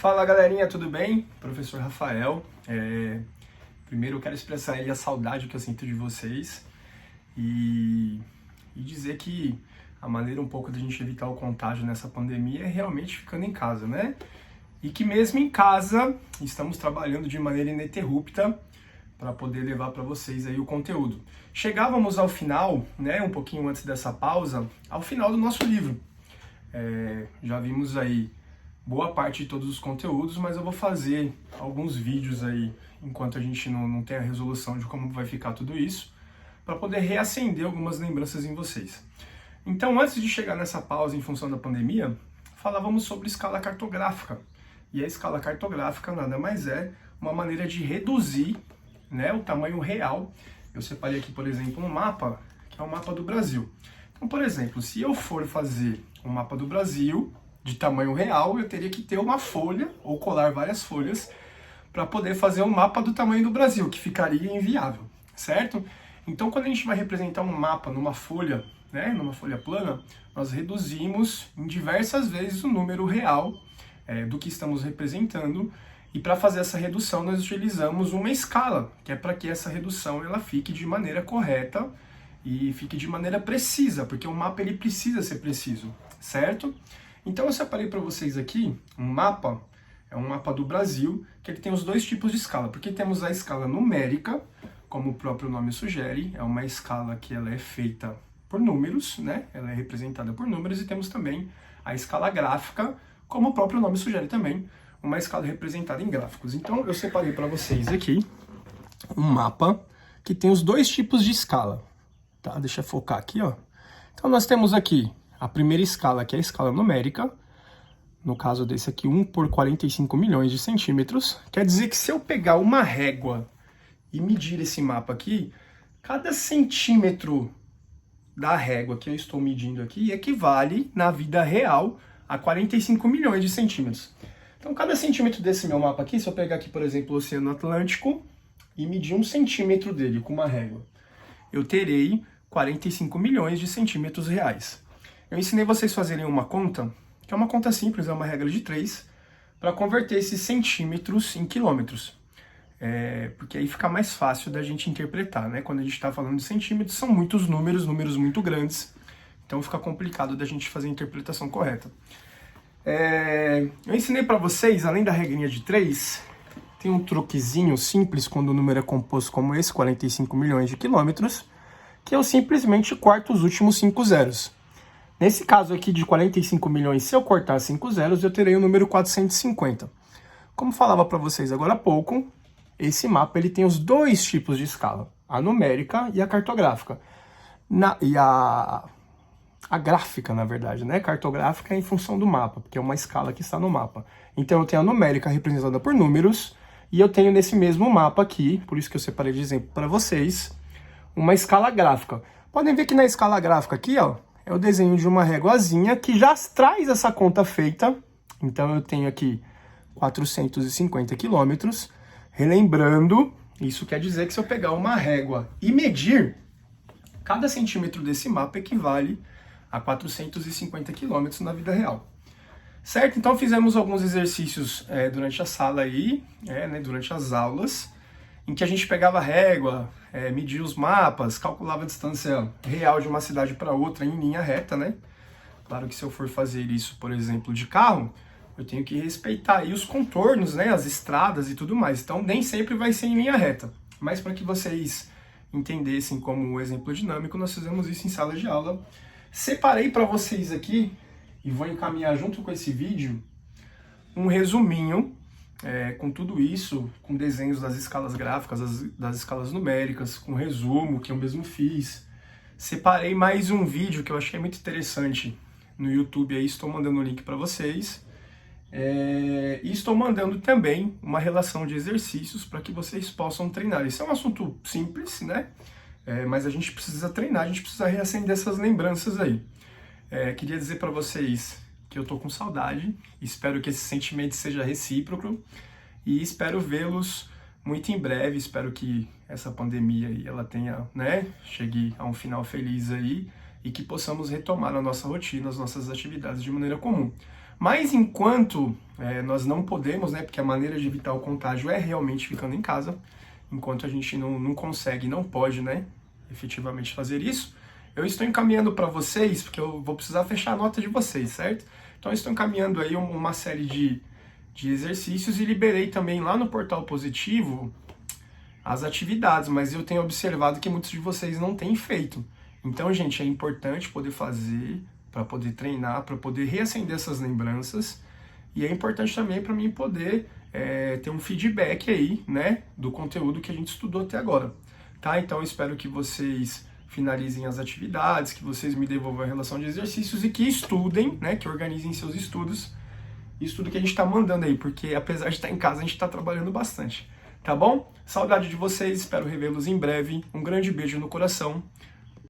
Fala galerinha, tudo bem? Professor Rafael. Primeiro eu quero expressar aí a saudade que eu sinto de vocês e dizer que a maneira um pouco da gente evitar o contágio nessa pandemia é realmente ficando em casa, né? E que mesmo em casa estamos trabalhando de maneira ininterrupta para poder levar para vocês aí o conteúdo. Chegávamos ao final, né, um pouquinho antes dessa pausa, ao final do nosso livro. Já vimos aí boa parte de todos os conteúdos, mas eu vou fazer alguns vídeos aí, enquanto a gente não tem a resolução de como vai ficar tudo isso, para poder reacender algumas lembranças em vocês. Então, antes de chegar nessa pausa em função da pandemia, falávamos sobre escala cartográfica. E a escala cartográfica nada mais é uma maneira de reduzir, né, o tamanho real. Eu separei aqui, por exemplo, um mapa, que é o mapa do Brasil. Então, por exemplo, se eu for fazer um mapa do Brasil de tamanho real, eu teria que ter uma folha, ou colar várias folhas, para poder fazer um mapa do tamanho do Brasil, que ficaria inviável, certo? Então, quando a gente vai representar um mapa numa folha, né, numa folha plana, nós reduzimos em diversas vezes o número real do que estamos representando, e para fazer essa redução nós utilizamos uma escala, que é para que essa redução ela fique de maneira correta e fique de maneira precisa, porque o mapa ele precisa ser preciso, certo? Então eu separei para vocês aqui um mapa, é um mapa do Brasil, que ele tem os dois tipos de escala, porque temos a escala numérica, como o próprio nome sugere, é uma escala que ela é feita por números, né? Ela é representada por números, e temos também a escala gráfica, como o próprio nome sugere também, uma escala representada em gráficos. Então eu separei para vocês aqui um mapa que tem os dois tipos de escala, tá? Deixa eu focar aqui, ó. Então nós temos aqui a primeira escala, que é a escala numérica, no caso desse aqui, 1 por 45 milhões de centímetros. Quer dizer que se eu pegar uma régua e medir esse mapa aqui, cada centímetro da régua que eu estou medindo aqui equivale, na vida real, a 45 milhões de centímetros. Então, cada centímetro desse meu mapa aqui, se eu pegar aqui, por exemplo, o Oceano Atlântico e medir 1 centímetro dele com uma régua, eu terei 45 milhões de centímetros reais. Eu ensinei vocês a fazerem uma conta, que é uma conta simples, é uma regra de 3, para converter esses centímetros em quilômetros. Porque aí fica mais fácil da gente interpretar, né? Quando a gente está falando de centímetros, são muitos números muito grandes, então fica complicado da gente fazer a interpretação correta. Eu ensinei para vocês, além da regrinha de 3, tem um truquezinho simples quando o número é composto como esse, 45 milhões de quilômetros, que eu simplesmente corto os últimos 5 zeros. Nesse caso aqui de 45 milhões, se eu cortar 5 zeros, eu terei o número 450. Como falava para vocês agora há pouco, esse mapa ele tem os dois tipos de escala, a numérica e a cartográfica. A gráfica, na verdade, né? Cartográfica é em função do mapa, porque é uma escala que está no mapa. Então eu tenho a numérica representada por números, e eu tenho nesse mesmo mapa aqui, por isso que eu separei de exemplo para vocês, uma escala gráfica. Podem ver que na escala gráfica aqui, ó, é o desenho de uma réguazinha que já traz essa conta feita. Então eu tenho aqui 450 quilômetros. Relembrando, isso quer dizer que se eu pegar uma régua e medir, cada centímetro desse mapa equivale a 450 quilômetros na vida real. Certo? Então fizemos alguns exercícios durante a sala aí, né, durante as aulas, em que a gente pegava a régua, media os mapas, calculava a distância real de uma cidade para outra em linha reta, né? Claro que se eu for fazer isso, por exemplo, de carro, eu tenho que respeitar aí os contornos, né, as estradas e tudo mais. Então nem sempre vai ser em linha reta. Mas para que vocês entendessem como exemplo dinâmico, nós fizemos isso em sala de aula. Separei para vocês aqui, e vou encaminhar junto com esse vídeo, um resuminho com tudo isso, com desenhos das escalas gráficas, das escalas numéricas, com resumo que eu mesmo fiz. Separei mais um vídeo que eu achei muito interessante no YouTube, aí estou mandando o link para vocês. E estou mandando também uma relação de exercícios para que vocês possam treinar. Isso é um assunto simples, né? Mas a gente precisa treinar, a gente precisa reacender essas lembranças aí. Queria dizer para vocês que eu tô com saudade, espero que esse sentimento seja recíproco e espero vê-los muito em breve. Espero que essa pandemia aí, ela tenha, né, chegue a um final feliz aí e que possamos retomar a nossa rotina, as nossas atividades de maneira comum. Mas enquanto nós não podemos, né, porque a maneira de evitar o contágio é realmente ficando em casa, enquanto a gente não consegue, não pode, né, efetivamente fazer isso, eu estou encaminhando para vocês, porque eu vou precisar fechar a nota de vocês, certo? Então eu estou encaminhando aí uma série de exercícios e liberei também lá no Portal Positivo as atividades, mas eu tenho observado que muitos de vocês não têm feito. Então, gente, é importante poder fazer, para poder treinar, para poder reacender essas lembranças, e é importante também para mim poder ter um feedback aí, né, do conteúdo que a gente estudou até agora, tá? Então, eu espero que vocês finalizem as atividades, que vocês me devolvam a relação de exercícios e que estudem, né, que organizem seus estudos, isso tudo que a gente está mandando aí, porque apesar de estar em casa, a gente está trabalhando bastante, tá bom? Saudade de vocês, espero revê-los em breve, um grande beijo no coração